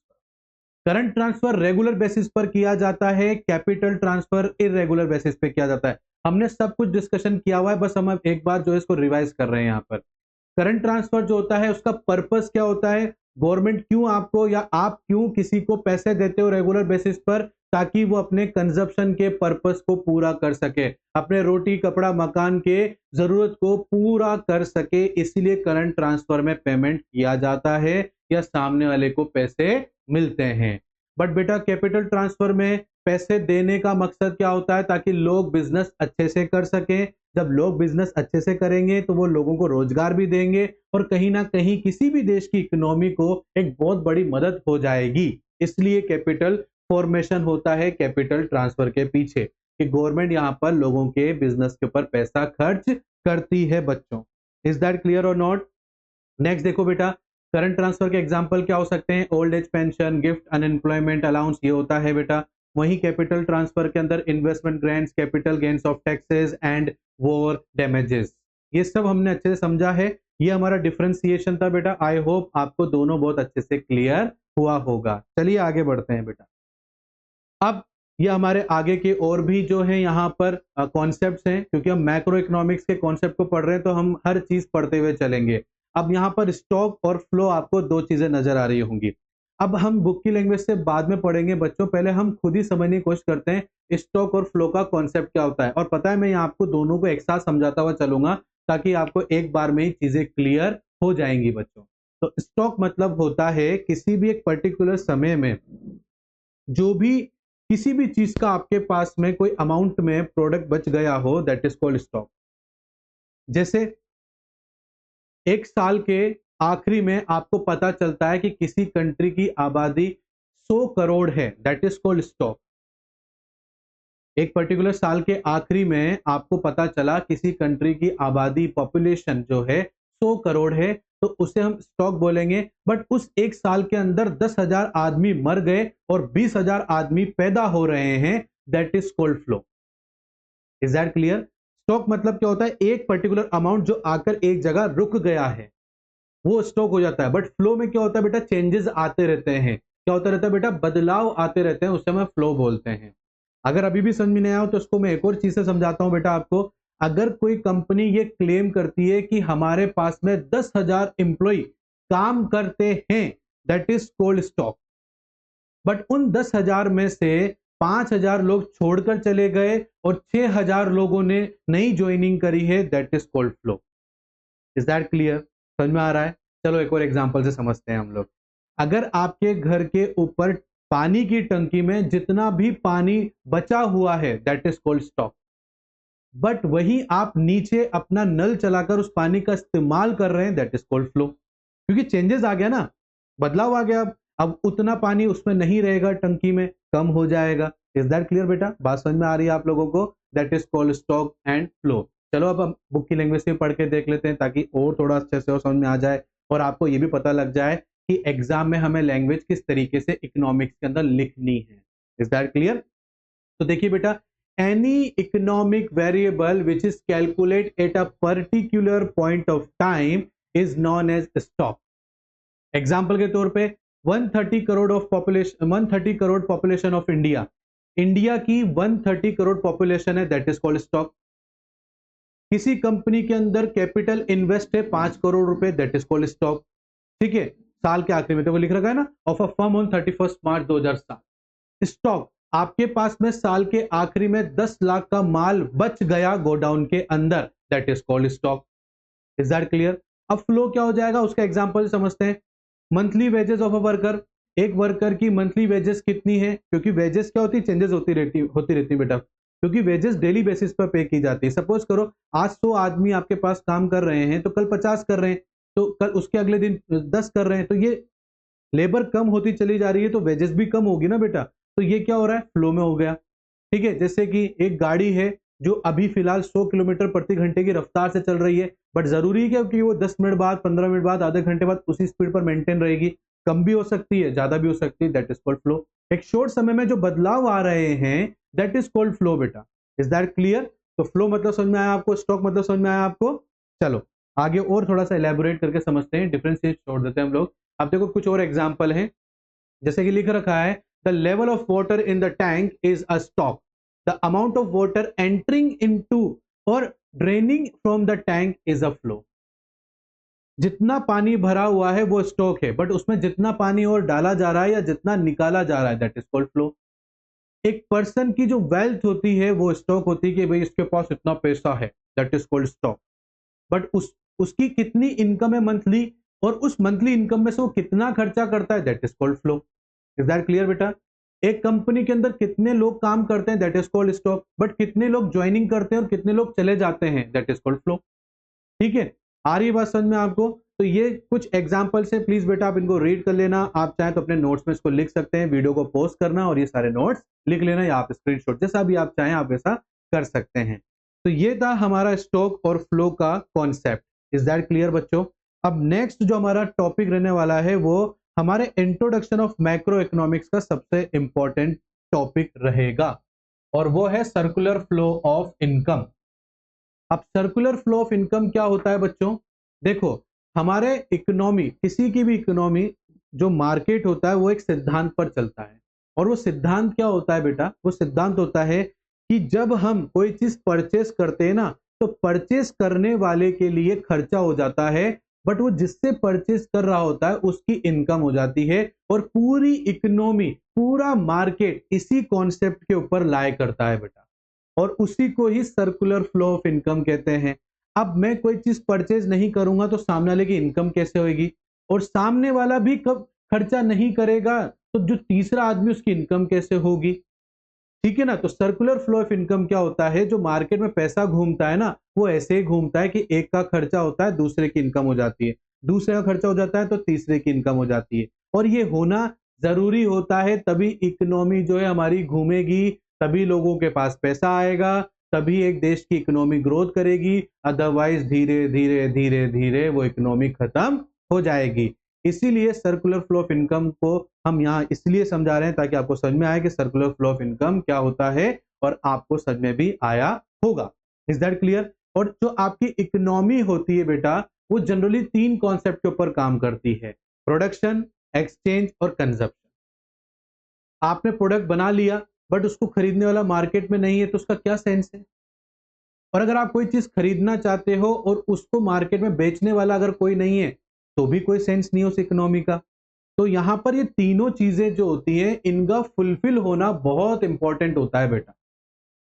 Current transfer regular basis पर किया जाता है, कैपिटल ट्रांसफर इरेगुलर बेसिस पे किया जाता है। हमने सब कुछ डिस्कशन किया हुआ है, बस हम अब एक बार जो है इसको रिवाइज कर रहे हैं यहाँ पर। करंट ट्रांसफर जो होता है उसका पर्पस क्या होता है, गवर्नमेंट क्यों आपको या आप क्यों किसी को पैसे देते हो रेगुलर बेसिस पर, ताकि वो अपने कंजप्शन के पर्पस को पूरा कर सके, अपने रोटी कपड़ा मकान के जरूरत को पूरा कर सके, इसीलिए करंट ट्रांसफर में पेमेंट किया जाता है या सामने वाले को पैसे मिलते हैं। बट बेटा कैपिटल ट्रांसफर में पैसे देने का मकसद क्या होता है, ताकि लोग बिजनेस अच्छे से कर सकें, जब लोग बिजनेस अच्छे से करेंगे तो वो लोगों को रोजगार भी देंगे और कहीं ना कहीं किसी भी देश की इकोनॉमी को एक बहुत बड़ी मदद हो जाएगी। इसलिए कैपिटल फॉर्मेशन होता है कैपिटल ट्रांसफर के पीछे, कि गवर्नमेंट यहाँ पर लोगों के बिजनेस के ऊपर पैसा खर्च करती है बच्चों। इज दैट क्लियर और नॉट? नेक्स्ट देखो बेटा, करंट ट्रांसफर के एग्जांपल क्या हो सकते हैं? Old age pension, gift, unemployment allowance, ये होता है बेटा। वहीं कैपिटल ट्रांसफर के अंदर investment grants, capital gains of taxes and war damages, ये सब हमने अच्छे से समझा है। ये हमारा डिफरेंशिएशन था बेटा। आई होप आपको दोनों बहुत अच्छे से क्लियर हुआ होगा। चलिए आगे बढ़ते हैं बेटा। अब ये हमारे आगे के और भी जो है यहाँ पर कॉन्सेप्ट्स हैं, क्योंकि हम मैक्रो इकोनॉमिक्स के कॉन्सेप्ट को पढ़ रहे हैं तो हम हर चीज पढ़ते हुए चलेंगे। अब यहाँ पर स्टॉक और फ्लो आपको दो चीजें नजर आ रही होंगी। अब हम बुक की लैंग्वेज से बाद में पढ़ेंगे बच्चों, पहले हम खुद ही समझने की कोशिश करते हैं स्टॉक और फ्लो का कॉन्सेप्ट क्या होता है। और पता है मैं यहाँ आपको दोनों को एक साथ समझाता हुआ चलूंगा ताकि आपको एक बार में ही चीजें क्लियर हो जाएंगी बच्चों। तो स्टॉक मतलब होता है किसी भी एक पर्टिकुलर समय में जो भी किसी भी चीज का आपके पास में कोई अमाउंट में प्रोडक्ट बच गया हो, दैट इज कॉल्ड स्टॉक। जैसे एक साल के आखिरी में आपको पता चलता है कि किसी कंट्री की आबादी 100 करोड़ है, दैट इज कॉल्ड स्टॉक। एक पर्टिकुलर साल के आखिरी में आपको पता चला किसी कंट्री की आबादी पॉपुलेशन जो है 100 करोड़ है, तो उसे हम स्टॉक बोलेंगे। बट उस एक साल के अंदर 10,000 आदमी मर गए और 20,000 आदमी पैदा हो रहे हैं, that is called flow. Is that clear? Stock मतलब क्या होता है? एक पर्टिकुलर अमाउंट जो आकर एक जगह रुक गया है वो स्टॉक हो जाता है। बट फ्लो में क्या होता है बेटा? चेंजेस आते रहते हैं। क्या होता रहता है बेटा? बदलाव आते रहते हैं, उसे हम फ्लो बोलते हैं। अगर अभी भी समझ में नहीं आया हो तो इसको मैं एक और चीज से समझाता हूं बेटा आपको। अगर कोई कंपनी ये क्लेम करती है कि हमारे पास में 10,000 एम्प्लॉय काम करते हैं, that is called stock. But उन 10,000 में से 5,000 लोग छोड़कर चले गए और 6,000 लोगों ने नई ज्वाइनिंग करी है, that is called flow. Is that clear? समझ में आ रहा है? चलो एक और एग्जांपल से समझते हैं हम लोग। अगर आपके घर के ऊपर पानी की टंकी में जितना भी पानी बचा हुआ है, that is called stock. But वही आप नीचे अपना नल चलाकर उस पानी का इस्तेमाल कर रहे हैं, दैट इज कॉल्ड फ्लो। क्योंकि चेंजेस आ गया ना, बदलाव आ गया। अब उतना पानी उसमें नहीं रहेगा, टंकी में कम हो जाएगा। इज दैट क्लियर बेटा? बात समझ में आ रही है आप लोगों को? That is called stock and flow. चलो अब हम बुक की लैंग्वेज से पढ़ के देख लेते हैं ताकि और थोड़ा अच्छे से और समझ में आ जाए और आपको ये भी पता लग जाए कि एग्जाम में हमें लैंग्वेज किस तरीके से इकोनॉमिक्स के अंदर लिखनी है। Is that clear? तो देखिए बेटा, any economic variable which is calculate at a particular point of time is known as stock. Example के तौर पे 130 crore of population, 130 crore population of India, India की 130 करोड़ पॉपुलेशन है, दैट इज कॉल्ड स्टॉक। किसी कंपनी के अंदर कैपिटल इन्वेस्ट है 5 करोड़ रुपए, दैट इज कॉल्ड स्टॉक। ठीक है, साल के आखिरी में तो वो लिख रखा है ना, of a firm on 31 March 2007। Stock आपके पास में साल के आखिरी में 10 लाख का माल बच गया गोडाउन के अंदर, that is called stock. Is that clear? अब फ्लो क्या हो जाएगा उसका एग्जांपल समझते हैं। Monthly wages of a worker, एक वर्कर की मंथली वेजेस कितनी है? क्योंकि वेजेस क्या होती है? चेंजेस होती रहती बेटा, क्योंकि वेजेस डेली बेसिस पर पे की जाती है। सपोज करो आज 100 आदमी आपके पास काम कर रहे हैं तो कल 50 कर रहे हैं, तो कल उसके अगले दिन 10 कर रहे हैं, तो ये लेबर कम होती चली जा रही है तो वेजेस भी कम होगी ना बेटा। तो ये क्या हो रहा है? फ्लो में हो गया। ठीक है, जैसे कि एक गाड़ी है जो अभी फिलहाल 100 किलोमीटर प्रति घंटे की रफ्तार से चल रही है, बट जरूरी है क्या कि वो 10 मिनट बाद, 15 मिनट बाद, आधे घंटे बाद उसी स्पीड पर मेंटेन रहेगी? कम भी हो सकती है, ज्यादा भी हो सकती है, दैट इज कॉल्ड फ्लो। एक शॉर्ट समय में जो बदलाव आ रहे हैं, दैट इज कॉल्ड फ्लो बेटा। Is that clear? तो फ्लो मतलब समझ में आया आपको, स्टॉक मतलब समझ में आया आपको। चलो आगे और थोड़ा सा एलैबोरेट करके समझते हैं, डिफरेंशिएट छोड़ देते हैं हम लोग। अब देखो कुछ और एग्जांपल हैं, जैसे कि लिख रखा है the level of water in the tank is a stock, the amount of water entering into और draining from the tank is a flow. जितना पानी भरा हुआ है वो स्टॉक है, बट उसमें जितना पानी और डाला जा रहा है या जितना निकाला जा रहा है, दैट इज कॉल्ड फ्लो। एक पर्सन की जो वेल्थ होती है वो स्टॉक होती है कि भाई इसके पास इतना पैसा है, that is called stock. But उसकी कितनी इनकम है मंथली, और उस मंथली इनकम में से वो कितना खर्चा करता है, that is called flow. Is that clear बेटा? एक कंपनी के अंदर कितने लोग काम करते हैं, that is called stock, but कितने लोग ज्वाइनिंग करते हैं और कितने लोग चले जाते हैं, दैट इज कॉल्ड फ्लो। ठीक है, आ रही बात समझ में आपको? तो ये कुछ एग्जांपल्स है, प्लीज बेटा आप इनको रीड कर लेना। आप चाहें तो अपने नोट्स में इसको लिख सकते हैं, वीडियो को पॉज करना और ये सारे नोट्स लिख लेना, या आप स्क्रीनशॉट जैसा भी आप चाहें आप ऐसा कर सकते हैं। तो ये था हमारा स्टॉक और फ्लो का कॉन्सेप्ट। इज दैट क्लियर बच्चों? अब नेक्स्ट जो हमारा टॉपिक रहने वाला है वो हमारे इंट्रोडक्शन ऑफ मैक्रो इकोनॉमिक्स का सबसे इंपॉर्टेंट टॉपिक रहेगा, और वो है सर्कुलर फ्लो ऑफ इनकम। अब सर्कुलर फ्लो ऑफ इनकम क्या होता है बच्चों? देखो, हमारे इकोनॉमी, किसी की भी इकोनॉमी, जो मार्केट होता है वो एक सिद्धांत पर चलता है। और वो सिद्धांत क्या होता है बेटा? वो सिद्धांत होता है कि जब हम कोई चीज परचेस करते हैं ना, तो परचेस करने वाले के लिए खर्चा हो जाता है, बट वो जिससे परचेस कर रहा होता है उसकी इनकम हो जाती है। और पूरी इकोनॉमी, पूरा मार्केट इसी कॉन्सेप्ट के ऊपर लाए करता है बेटा, और उसी को ही सर्कुलर फ्लो ऑफ इनकम कहते हैं। अब मैं कोई चीज परचेज नहीं करूंगा तो सामने वाले की इनकम कैसे होगी? और सामने वाला भी कब खर्चा नहीं करेगा तो जो तीसरा आदमी उसकी इनकम कैसे होगी? ठीक है ना? तो सर्कुलर फ्लो ऑफ इनकम क्या होता है? जो मार्केट में पैसा घूमता है ना, वो ऐसे ही घूमता है कि एक का खर्चा होता है, दूसरे की इनकम हो जाती है, दूसरे का खर्चा हो जाता है तो तीसरे की इनकम हो जाती है। और ये होना जरूरी होता है, तभी इकोनॉमी जो है हमारी घूमेगी, तभी लोगों के पास पैसा आएगा, तभी एक देश की इकोनॉमी ग्रोथ करेगी। अदरवाइज धीरे धीरे धीरे धीरे वो इकोनॉमी खत्म हो जाएगी। इसीलिए सर्कुलर फ्लो ऑफ इनकम को हम यहाँ इसलिए समझा रहे हैं ताकि आपको समझ में आए कि सर्कुलर फ्लो ऑफ इनकम क्या होता है, और आपको समझ में भी आया होगा। Is that clear? और जो आपकी इकोनॉमी होती है बेटा, वो जनरली तीन कॉन्सेप्ट के ऊपर काम करती है: प्रोडक्शन, एक्सचेंज और कंजप्शन। आपने प्रोडक्ट बना लिया बट उसको खरीदने वाला मार्केट में नहीं है तो उसका क्या सेंस है? और अगर आप कोई चीज खरीदना चाहते हो और उसको मार्केट में बेचने वाला अगर कोई नहीं है तो भी कोई सेंस नहीं है उस इकोनॉमी का। तो यहां पर ये तीनों चीजें जो होती हैं इनका फुलफिल होना बहुत इंपॉर्टेंट होता है बेटा।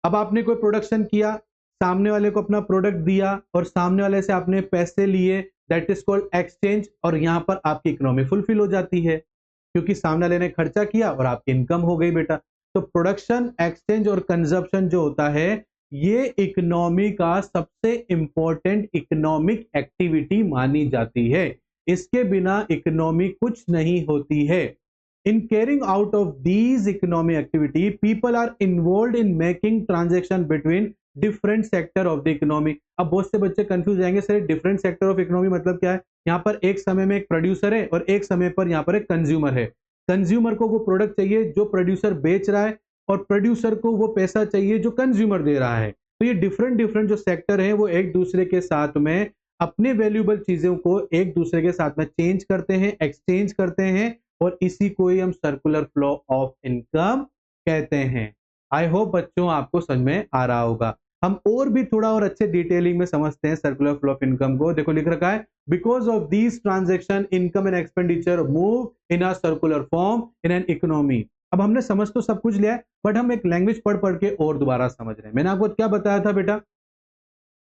अब आपने कोई प्रोडक्शन किया, सामने वाले को अपना प्रोडक्ट दिया और सामने वाले से आपने पैसे लिए, दैट इज कॉल्ड एक्सचेंज, और यहां पर आपकी इकोनॉमी फुलफिल हो जाती है क्योंकि सामने वाले ने खर्चा किया और आपकी इनकम हो गई बेटा। तो प्रोडक्शन, एक्सचेंज और कंजप्शन जो होता है ये इकोनॉमी का सबसे इंपॉर्टेंट इकोनॉमिक एक्टिविटी मानी जाती है। इसके बिना इकोनॉमी कुछ नहीं होती है। In carrying out of these economic activity, people are involved in making transaction between different sector of the economy। अब बहुत से बच्चे कंफ्यूज जाएंगे, sir different sector of economy मतलब क्या है? यहाँ पर एक समय में एक प्रोड्यूसर है और एक समय पर यहाँ पर एक कंज्यूमर है। कंज्यूमर को वो प्रोडक्ट चाहिए जो प्रोड्यूसर बेच रहा है, और प्रोड्यूसर को वो पैसा चाहिए जो कंज्यूमर दे रहा है। तो ये डिफरेंट डिफरेंट जो सेक्टर है वो एक दूसरे के साथ में अपने वैल्यूएबल चीजों को एक दूसरे के साथ में चेंज करते हैं, एक्सचेंज करते हैं, और इसी को ही हम सर्कुलर फ्लो ऑफ इनकम कहते हैं। आई होप बच्चों आपको समझ में आ रहा होगा। हम और भी थोड़ा और अच्छे डिटेलिंग में समझते हैं सर्कुलर फ्लो ऑफ इनकम को। देखो लिख रखा है, because of these transaction income and expenditure move in a circular form in an economy. अब हमने समझ तो सब कुछ लिया है, बट हम एक लैंग्वेज पढ़ पढ़ के और दोबारा समझ रहे हैं। मैंने आपको क्या बताया था बेटा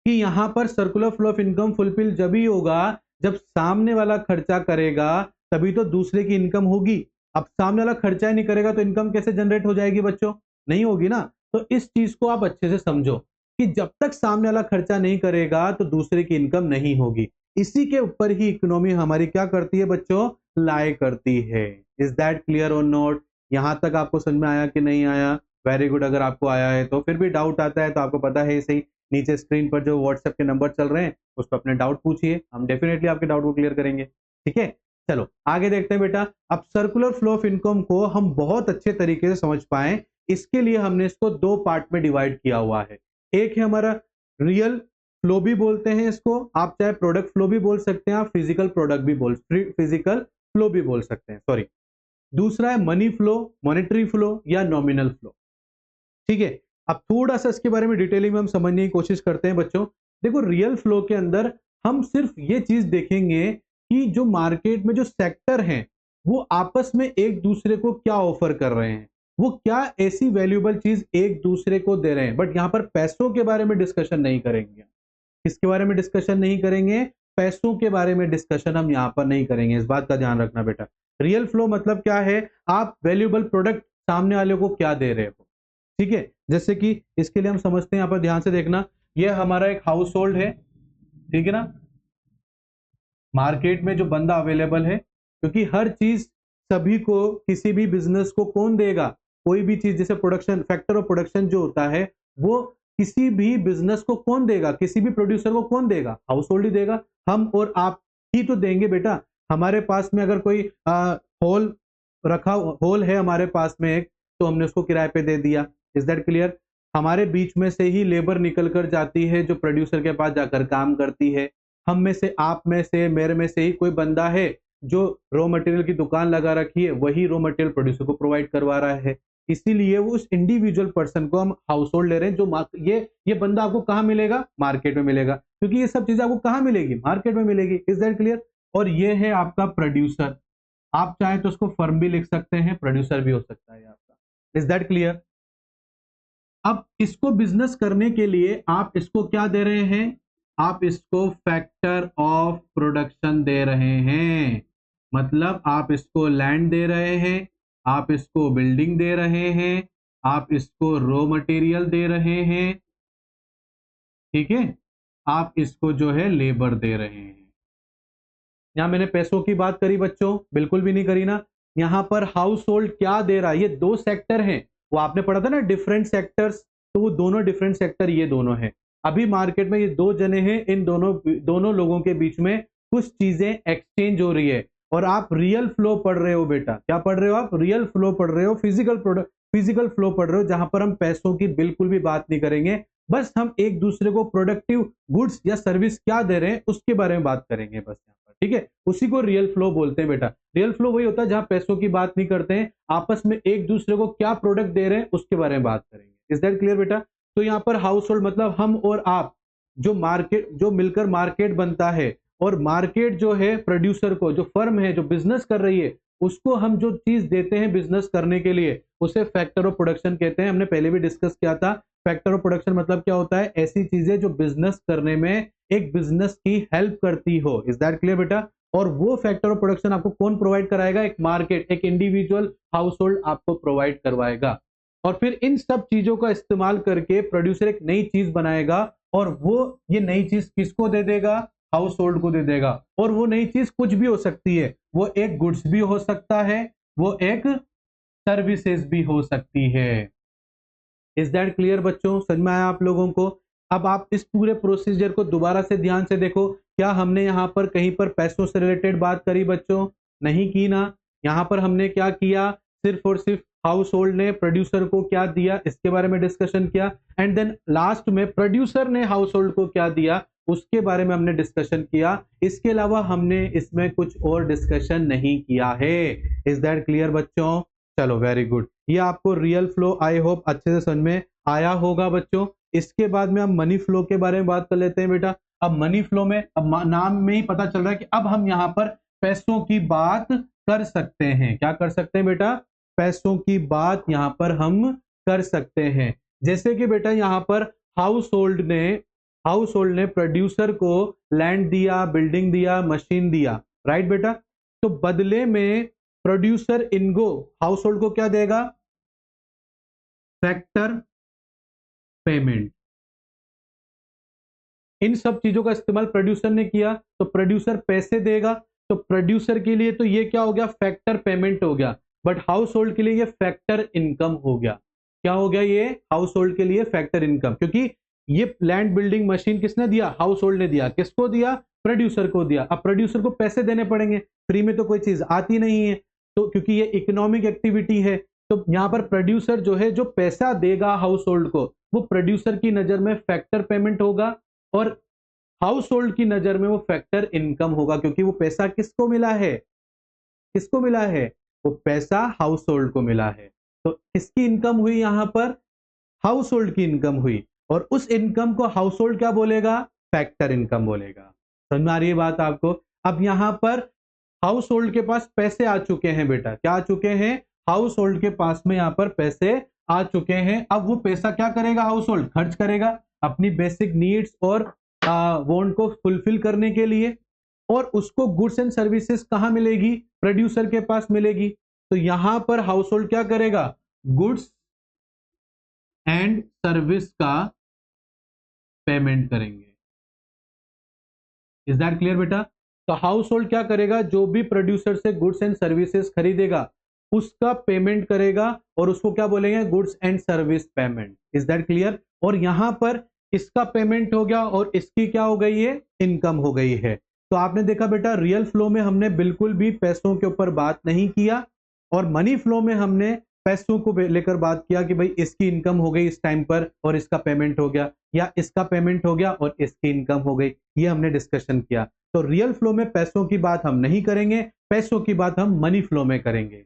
कि यहां पर circular flow of income fulfil जब ही होगा जब सामने वाला खर्चा करेगा, तभी तो दूसरे की इनकम होगी। अब सामने वाला खर्चा ही नहीं करेगा तो इनकम कैसे जनरेट हो जाएगी बच्चों? नहीं होगी ना। तो इस चीज को आप अच्छे से समझो कि जब तक सामने वाला खर्चा नहीं करेगा तो दूसरे की इनकम नहीं होगी। इसी के ऊपर ही इकोनॉमी हमारी क्या करती है बच्चों? लाई करती है। इज दैट क्लियर और नॉट? यहां तक आपको समझ में आया कि नहीं आया? Very good. अगर आपको आया है तो फिर भी डाउट आता है तो आपको पता है इसे नीचे स्क्रीन पर जो व्हाट्सएप के नंबर चल रहे हैं उस पर अपने डाउट पूछिए, हम डेफिनेटली आपके डाउट को क्लियर करेंगे। ठीक है, चलो आगे देखते हैं बेटा। अब सर्कुलर फ्लो ऑफ इनकम को हम बहुत अच्छे तरीके से समझ पाए, इसके लिए हमने इसको दो पार्ट में डिवाइड किया हुआ है। एक है हमारा रियल फ्लो भी बोलते हैं इसको, आप चाहे प्रोडक्ट फ्लो भी बोल सकते हैं, आप फिजिकल फ्लो भी बोल सकते हैं, सॉरी। दूसरा है मनी फ्लो, मॉनेटरी फ्लो या नॉमिनल फ्लो। ठीक है, अब थोड़ा सा इसके बारे में डिटेलिंग में हम समझने की कोशिश करते हैं बच्चों। देखो रियल फ्लो के अंदर हम सिर्फ ये चीज देखेंगे कि जो मार्केट में जो सेक्टर हैं वो आपस में एक दूसरे को क्या ऑफर कर रहे हैं, वो क्या ऐसी वैल्यूएबल चीज एक दूसरे को दे रहे हैं। बट यहां पर पैसों के बारे में डिस्कशन नहीं करेंगे। किसके बारे में डिस्कशन नहीं करेंगे? पैसों के बारे में डिस्कशन हम यहां पर नहीं करेंगे। इस बात का ध्यान रखना बेटा। रियल फ्लो मतलब क्या है? आप वैल्यूएबल प्रोडक्ट सामने वाले को क्या दे रहे हो। ठीक है, जैसे कि इसके लिए हम समझते हैं, यहाँ पर ध्यान से देखना, ये हमारा एक हाउस होल्ड है, ठीक है ना, मार्केट में जो बंदा अवेलेबल है, क्योंकि हर चीज सभी को, किसी भी बिजनेस को कौन देगा, कोई भी चीज, जैसे प्रोडक्शन, फैक्टर ऑफ प्रोडक्शन जो होता है, वो किसी भी बिजनेस को कौन देगा, किसी भी प्रोड्यूसर को कौन देगा, हाउस होल्ड ही देगा। हम और आप ही तो देंगे बेटा। हमारे पास में अगर कोई होल रखा, होल है हमारे पास में एक, तो हमने उसको किराए पे दे दिया। Is that clear? हमारे बीच में से ही लेबर निकल कर जाती है जो प्रोड्यूसर के पास जाकर काम करती है। हम में से, आप में से, मेरे में से ही कोई बंदा है जो रॉ मटेरियल की दुकान लगा रखी है, वही रॉ मटेरियल प्रोड्यूसर को प्रोवाइड करवा रहा है। इसीलिए वो उस इंडिविजुअल पर्सन को हम हाउस होल्ड ले रहे हैं। जो ये बंदा आपको कहाँ मिलेगा? मार्केट में मिलेगा, क्योंकि ये सब चीजें आपको कहाँ मिलेगी? मार्केट में मिलेगी। Is that clear? और ये है आपका प्रोड्यूसर। आप चाहे तो उसको फर्म भी लिख सकते हैं, प्रोड्यूसर भी हो सकता है आपका। Is that clear? अब इसको बिजनेस करने के लिए आप इसको क्या दे रहे हैं? आप इसको फैक्टर ऑफ प्रोडक्शन दे रहे हैं। मतलब आप इसको लैंड दे रहे हैं, आप इसको बिल्डिंग दे रहे हैं, आप इसको रॉ मटेरियल दे रहे हैं, ठीक है, आप इसको जो है लेबर दे रहे हैं। यहां मैंने पैसों की बात करी बच्चों? बिल्कुल भी नहीं करी ना। यहां पर हाउस होल्ड क्या दे रहा है? ये दो सेक्टर हैं, वो आपने पढ़ा था ना, डिफरेंट सेक्टर्स, तो वो दोनों डिफरेंट सेक्टर ये दोनों हैं। अभी मार्केट में ये दो जने हैं, इन दोनों लोगों के बीच में कुछ चीजें एक्सचेंज हो रही है, और आप रियल फ्लो पढ़ रहे हो बेटा। क्या पढ़ रहे हो आप? रियल फ्लो पढ़ रहे हो, फिजिकल फ्लो पढ़ रहे हो, जहां पर हम पैसों की बिल्कुल भी बात नहीं करेंगे। बस हम एक दूसरे को प्रोडक्टिव गुड्स या सर्विस क्या दे रहे हैं उसके बारे में बात करेंगे बस यहाँ पर, ठीक है। उसी को रियल फ्लो बोलते हैं बेटा। रियल फ्लो वही होता है जहां पैसों की बात नहीं करते हैं, आपस में एक दूसरे को क्या प्रोडक्ट दे रहे हैं उसके बारे में बात करेंगे। इज दैट क्लियर बेटा? तो यहाँ पर हाउस होल्ड मतलब हम और आप, जो मिलकर मार्केट बनता है, और मार्केट जो है प्रोड्यूसर को, जो फर्म है जो बिजनेस कर रही है, उसको हम जो चीज देते हैं बिजनेस करने के लिए, उसे फैक्टर ऑफ प्रोडक्शन कहते हैं। हमने पहले भी डिस्कस किया था। फैक्टर ऑफ प्रोडक्शन मतलब क्या होता है? ऐसी चीजें जो बिजनेस करने में एक बिजनेस की हेल्प करती हो। इज दैट क्लियर बेटा? और वो फैक्टर ऑफ प्रोडक्शन आपको कौन प्रोवाइड कराएगा? एक मार्केट, एक इंडिविजुअल हाउस होल्ड आपको प्रोवाइड करवाएगा। और फिर इन सब चीजों का इस्तेमाल करके प्रोड्यूसर एक नई चीज बनाएगा, और वो ये नई चीज किसको दे देगा? हाउस होल्ड को दे देगा। और वो नई चीज कुछ भी हो सकती है, वो एक गुड्स भी हो सकता है, वो एक सर्विसेज भी हो सकती है। इज दैट क्लियर बच्चों? समझ में आया आप लोगों को? अब आप इस पूरे प्रोसीजर को दोबारा से ध्यान से देखो। क्या हमने यहां पर कहीं पर पैसों से रिलेटेड बात करी बच्चों? नहीं की ना। यहां पर हमने क्या किया? सिर्फ और सिर्फ हाउस होल्ड ने प्रोड्यूसर को क्या दिया इसके बारे में डिस्कशन किया, एंड देन लास्ट में प्रोड्यूसर ने हाउस होल्ड को क्या दिया उसके बारे में हमने डिस्कशन किया। इसके अलावा हमने इसमें कुछ और डिस्कशन नहीं किया है। इज दैट क्लियर बच्चों? चलो वेरी गुड। ये आपको रियल फ्लो आई होप अच्छे से समझ में आया होगा बच्चों। इसके बाद में हम मनी फ्लो के बारे में बात कर लेते हैं बेटा। अब मनी फ्लो में, अब नाम में ही पता चल रहा है कि अब हम यहाँ पर पैसों की बात कर सकते हैं। क्या कर सकते हैं बेटा? पैसों की बात यहाँ पर हम कर सकते हैं। जैसे कि बेटा यहाँ पर हाउस होल्ड ने प्रोड्यूसर को लैंड दिया, बिल्डिंग दिया, मशीन दिया, राइट बेटा? तो बदले में प्रोड्यूसर इनको, हाउस होल्ड को क्या देगा? Factor payment. इन सब चीजों का इस्तेमाल प्रोड्यूसर ने किया, तो प्रोड्यूसर पैसे देगा। तो प्रोड्यूसर के लिए तो ये क्या हो गया? फैक्टर पेमेंट हो गया। बट हाउस होल्ड के लिए ये फैक्टर इनकम हो गया। क्या हो गया? ये हाउस होल्ड के लिए फैक्टर इनकम, क्योंकि ये लैंड, बिल्डिंग, मशीन किसने दिया? हाउस होल्ड ने दिया। किसको दिया? प्रोड्यूसर को दिया। अब प्रोड्यूसर को पैसे देने पड़ेंगे, फ्री में तो कोई चीज आती नहीं है। तो क्योंकि ये इकोनॉमिक एक्टिविटी है, तो यहां पर प्रोड्यूसर जो है, जो पैसा देगा हाउस होल्ड को, वो प्रोड्यूसर की नजर में फैक्टर पेमेंट होगा, और हाउस होल्ड की नजर में वो फैक्टर इनकम होगा, क्योंकि वो पैसा किसको मिला है? किसको मिला है? वो पैसा हाउस होल्ड को मिला है। तो किसकी इनकम हुई यहां पर? हाउस होल्ड की इनकम हुई। और उस इनकम को हाउस होल्ड क्या बोलेगा? फैक्टर इनकम बोलेगा। समझ में आ रही है बात आपको? अब यहां पर हाउस होल्ड के पास पैसे आ चुके हैं बेटा। क्या आ चुके हैं? हाउस होल्ड के पास में यहां पर पैसे आ चुके हैं। अब वो पैसा क्या करेगा? हाउस होल्ड खर्च करेगा अपनी बेसिक नीड्स और वांट को फुलफिल करने के लिए। और उसको गुड्स एंड सर्विसेज कहां मिलेगी? प्रोड्यूसर के पास मिलेगी। तो यहां पर हाउस होल्ड क्या करेगा? गुड्स एंड सर्विस का पेमेंट करेंगे। इज दैट क्लियर बेटा? तो हाउस होल्ड क्या करेगा, जो भी प्रोड्यूसर से गुड्स एंड सर्विसेज खरीदेगा उसका पेमेंट करेगा और उसको क्या बोलेंगे, goods and service payment. Is that clear? और यहां पर इसका पेमेंट हो गया और इसकी क्या हो गई है, इनकम हो गई है। तो आपने देखा बेटा रियल फ्लो में हमने बिल्कुल भी पैसों के ऊपर बात नहीं किया और मनी फ्लो में हमने पैसों को लेकर बात किया कि भाई इसकी इनकम हो गई इस टाइम पर और इसका पेमेंट हो गया, या इसका पेमेंट हो गया और इसकी इनकम हो गई, ये हमने डिस्कशन किया। तो रियल फ्लो में पैसों की बात हम नहीं करेंगे, पैसों की बात हम मनी फ्लो में करेंगे।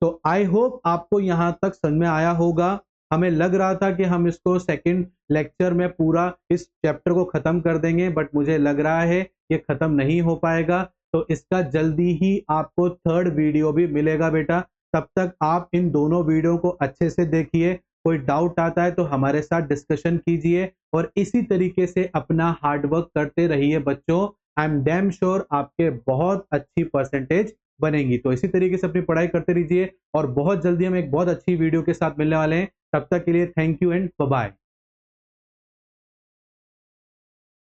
तो आई होप आपको यहां तक समझ में आया होगा। हमें लग रहा था कि हम इसको सेकंड लेक्चर में पूरा इस चैप्टर को खत्म कर देंगे, बट मुझे लग रहा है ये खत्म नहीं हो पाएगा। तो इसका जल्दी ही आपको थर्ड वीडियो भी मिलेगा बेटा। तब तक आप इन दोनों वीडियो को अच्छे से देखिए, कोई डाउट आता है तो हमारे साथ डिस्कशन कीजिए और इसी तरीके से अपना हार्डवर्क करते रहिए बच्चों। आई एम डैम श्योर आपके बहुत अच्छी परसेंटेज बनेंगी। तो इसी तरीके से अपनी पढ़ाई करते रहिए और बहुत जल्दी हम एक बहुत अच्छी वीडियो के साथ मिलने वाले हैं। तब तक के लिए thank you and bye bye.